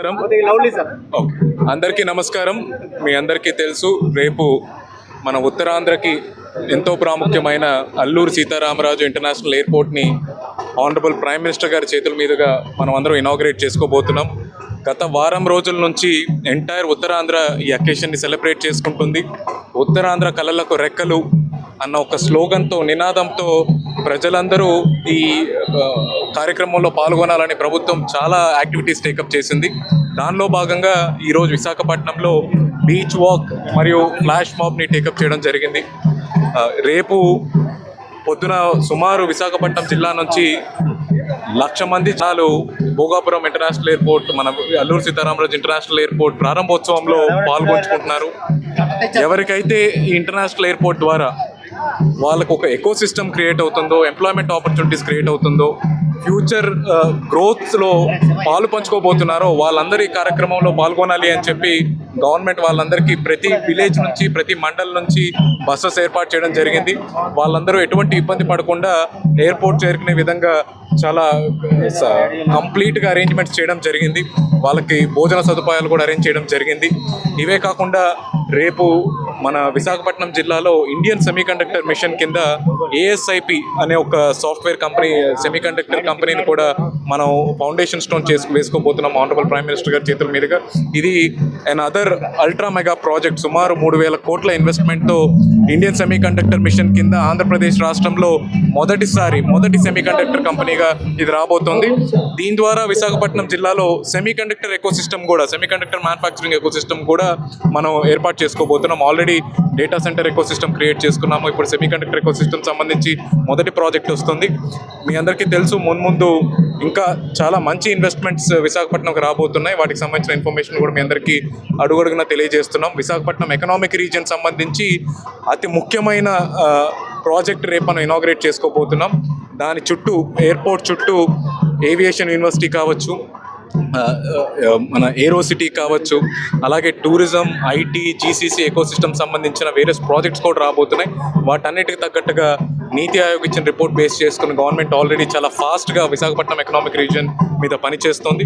నమస్కారం. అందరికీ నమస్కారం. మీ అందరికీ తెలుసు, రేపు మన ఉత్తరాంధ్రకి ఎంతో ప్రాముఖ్యమైన Alluri Sitaramaraju international ఎయిర్పోర్ట్ని honourable prime minister గారి చేతుల మీదుగా మనం అందరం ఇనాగ్రేట్ చేసుకోబోతున్నాం. గత వారం రోజుల నుంచి ఎంటైర్ ఉత్తరాంధ్ర ఈ అకేషన్ని సెలబ్రేట్ చేసుకుంటుంది. ఉత్తరాంధ్ర కళలకు రెక్కలు అన్న ఒక స్లోగన్తో, నినాదంతో ప్రజలందరూ ఈ కార్యక్రమంలో పాల్గొనాలని ప్రభుత్వం చాలా యాక్టివిటీస్ టేకప్ చేసింది. దానిలో భాగంగా ఈరోజు విశాఖపట్నంలో బీచ్ వాక్ మరియు ఫ్లాష్ మాబ్ని టేకప్ చేయడం జరిగింది. రేపు పొద్దున సుమారు విశాఖపట్నం జిల్లా నుంచి 1,00,000 మంది జనాలు భోగాపురం ఇంటర్నేషనల్ ఎయిర్పోర్ట్, మన అల్లూరు సీతారామరాజు ఇంటర్నేషనల్ ఎయిర్పోర్ట్ ప్రారంభోత్సవంలో పాల్గొంచుకుంటున్నారు. ఎవరికైతే ఈ ఇంటర్నేషనల్ ఎయిర్పోర్ట్ ద్వారా వాళ్ళకు ఒక ఎకో సిస్టమ్ క్రియేట్ అవుతుందో, ఎంప్లాయ్మెంట్ ఆపర్చునిటీస్ క్రియేట్ అవుతుందో, ఫ్యూచర్ గ్రోత్లో పాలు పంచుకోబోతున్నారో వాళ్ళందరూ ఈ కార్యక్రమంలో పాల్గొనాలి అని చెప్పి గవర్నమెంట్ వాళ్ళందరికీ ప్రతి విలేజ్ నుంచి, ప్రతి మండల్ నుంచి బస్సెస్ ఏర్పాటు చేయడం జరిగింది. వాళ్ళందరూ ఎటువంటి ఇబ్బంది పడకుండా ఎయిర్పోర్ట్ చేరుకునే విధంగా చాలా కంప్లీట్గా అరేంజ్మెంట్స్ చేయడం జరిగింది. వాళ్ళకి భోజన సదుపాయాలు కూడా అరేంజ్ చేయడం జరిగింది. ఇవే కాకుండా రేపు మన విశాఖపట్నం జిల్లాలో ఇండియన్ సెమీకండక్టర్ మిషన్ కింద ASIP అనే ఒక సాఫ్ట్వేర్ కంపెనీ, సెమీకండక్టర్ కంపెనీని కూడా మనం ఫౌండేషన్ స్టోన్ వేసుకోబోతున్నాం ఆనరబుల్ ప్రైమ్ మినిస్టర్ గారి చేతుల మీదుగా. ఇది and other ultra mega project. సుమారు 3,000 కోట్ల ఇన్వెస్ట్మెంట్తో ఇండియన్ సెమీకండక్టర్ మిషన్ కింద ఆంధ్రప్రదేశ్ రాష్ట్రంలో మొదటి సెమీకండక్టర్ కంపెనీగా ఇది రాబోతోంది. దీని ద్వారా విశాఖపట్నం జిల్లాలో సెమీకండక్టర్ ఎకోసిస్టమ్ కూడా, సెమీకండక్టర్ మ్యానుఫ్యాక్చరింగ్ ఎకోసిస్టమ్ కూడా మనం ఏర్పాటు చేసుకోబోతున్నాం. Already data center ecosystem create చేసుకున్నాము. ఇప్పుడు సెమీకండక్టర్ ఎకోసిస్టమ్ సంబంధించి మొదటి ప్రాజెక్ట్ వస్తుంది. మీ అందరికీ తెలుసు, ముందు ఇంకా చాలా మంచి ఇన్వెస్ట్మెంట్స్ విశాఖపట్నంకి రాబోతున్నాయి. వాటికి సంబంధించిన ఇన్ఫర్మేషన్ కూడా మీ అందరికీ అడుగడుగునా తెలియజేస్తున్నాం. విశాఖపట్నం ఎకనామిక్ రీజియన్ సంబంధించి అతి ముఖ్యమైన ప్రాజెక్ట్ రేపు మనం ఇనాగ్రేట్ చేసుకోబోతున్నాం. దాని చుట్టూ, ఎయిర్పోర్ట్ చుట్టూ ఏవియేషన్ యూనివర్సిటీ కావచ్చు, మన ఏరో సిటీ కావచ్చు, అలాగే టూరిజం, IT, GCC ఎకోసిస్టమ్ సంబంధించిన వేరియస్ ప్రాజెక్ట్స్ కూడా రాబోతున్నాయి. వాటన్నిటికి తగ్గట్టుగా నీతి ఆయోగ్ ఇచ్చిన రిపోర్ట్ బేస్ చేసుకుని గవర్నమెంట్ ఆల్రెడీ చాలా ఫాస్ట్గా విశాఖపట్నం ఎకనామిక్ రీజియన్ మీద పనిచేస్తుంది.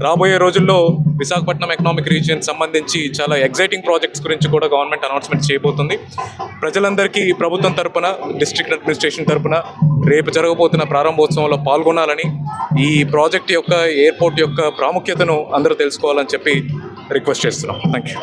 రాబోయే రోజుల్లో విశాఖపట్నం ఎకనామిక్ రీజియన్ సంబంధించి చాలా ఎగ్జైటింగ్ ప్రాజెక్ట్స్ గురించి కూడా గవర్నమెంట్ అనౌన్స్మెంట్ చేయబోతుంది. ప్రజలందరికీ ప్రభుత్వం తరపున, డిస్ట్రిక్ట్ అడ్మినిస్ట్రేషన్ తరపున రేపు జరగబోతున్న ప్రారంభోత్సవంలో పాల్గొనాలని, ఈ ప్రాజెక్ట్ యొక్క, ఎయిర్పోర్ట్ యొక్క ప్రాముఖ్యతను అందరూ తెలుసుకోవాలని చెప్పి రిక్వెస్ట్ చేస్తున్నాం. Thank you.